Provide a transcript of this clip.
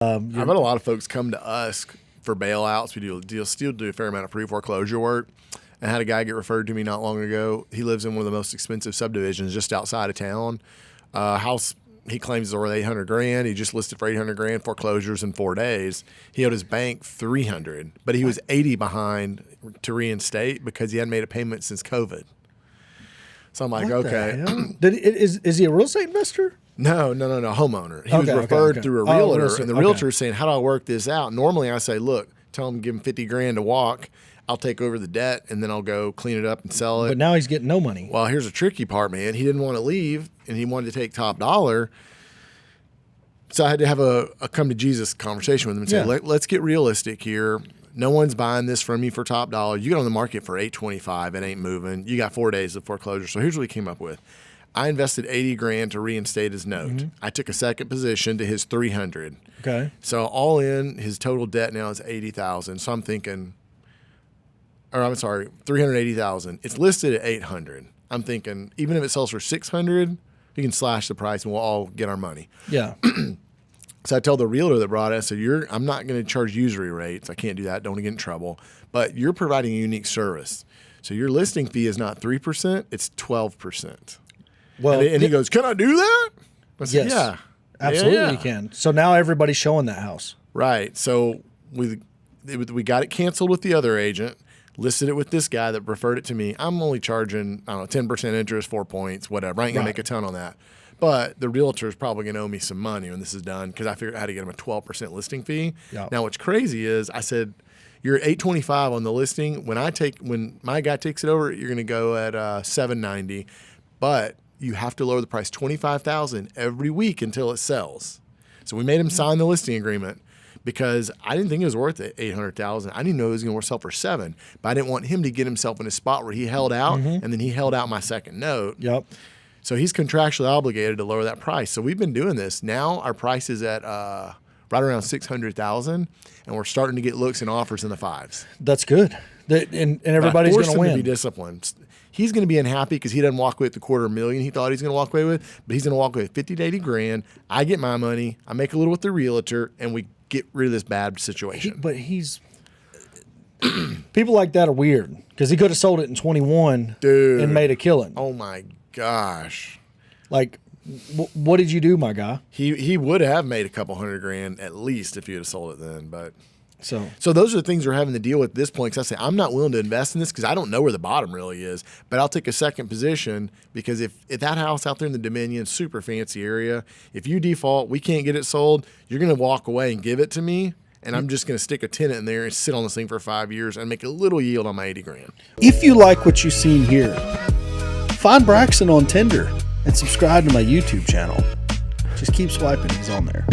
I've had a lot of folks come to us for bailouts. We still do a fair amount of pre-foreclosure work. And had a guy get referred to me not long ago. He lives in one of the most expensive subdivisions just outside of town. House he claims is worth $800,000. He just listed for $800,000, foreclosures in 4 days. He owed his bank $300,000, but he was $80,000 behind to reinstate because he hadn't made a payment since COVID. So I'm like, What okay. Is he a real estate investor? No, homeowner. He was referred through a realtor, and the realtor is saying, how do I work this out? Normally I say, look, tell him give him $50,000 to walk. I'll take over the debt, and then I'll go clean it up and sell it. But now he's getting no money. Well, here's the tricky part, man. He didn't want to leave, and he wanted to take top dollar. So I had to have a come to Jesus conversation with him and say, let's get realistic here. No one's buying this from you for top dollar. You get on the market for $825. It ain't moving. You got 4 days of foreclosure. So here's what we came up with. I invested $80,000 to reinstate his note. Mm-hmm. I took a second position to his $300,000. Okay. So all in, his total debt now is $80,000. So I'm thinking, or I'm sorry, $380,000. It's listed at $800,000. I'm thinking, even if it sells for $600,000, you can slash the price and we'll all get our money. Yeah. So I told the realtor that brought it, I said, I'm not going to charge usury rates. I can't do that. Don't get in trouble. But you're providing a unique service. So your listing fee is not 3%, it's 12%. Well, and he goes, can I do that? I said, yes, yeah. Absolutely you can. So now everybody's showing that house. Right. So we got it canceled with the other agent, listed it with this guy that referred it to me. I'm only charging, 10% interest, 4 points, whatever. I ain't going to make a ton on that. But the realtor is probably going to owe me some money when this is done because I figured out how to get him a 12% listing fee. Yep. Now, what's crazy is I said, you're at $825 on the listing. When my guy takes it over, you're going to go at $790. But you have to lower the price $25,000 every week until it sells. So we made him sign the listing agreement because I didn't think it was worth $800,000. I didn't know it was going to sell for $7,000. But I didn't want him to get himself in a spot where he held out, and then he held out my second note. Yep. So he's contractually obligated to lower that price. So we've been doing this. Now our price is at right around $600,000, and we're starting to get looks and offers in the fives. That's good. And everybody's going to win. To be disciplined. He's going to be unhappy because he doesn't walk away with the $250,000 he thought he was going to walk away with, but he's going to walk away with $50,000 to $80,000. I get my money. I make a little with the realtor, and we get rid of this bad situation. People like that are weird because he could have sold it in 21 and made a killing. Oh my gosh! Like, what did you do, my guy? He would have made a couple $100,000 at least if he would have sold it then, but. So those are the things we're having to deal with at this point. Because I say I'm not willing to invest in this because I don't know where the bottom really is. But I'll take a second position because if that house out there in the Dominion, super fancy area, if you default, we can't get it sold, you're going to walk away and give it to me. And I'm just going to stick a tenant in there and sit on this thing for 5 years and make a little yield on my $80,000. If you like what you've seen here, find Braxton on Tinder and subscribe to my YouTube channel. Just keep swiping. He's on there.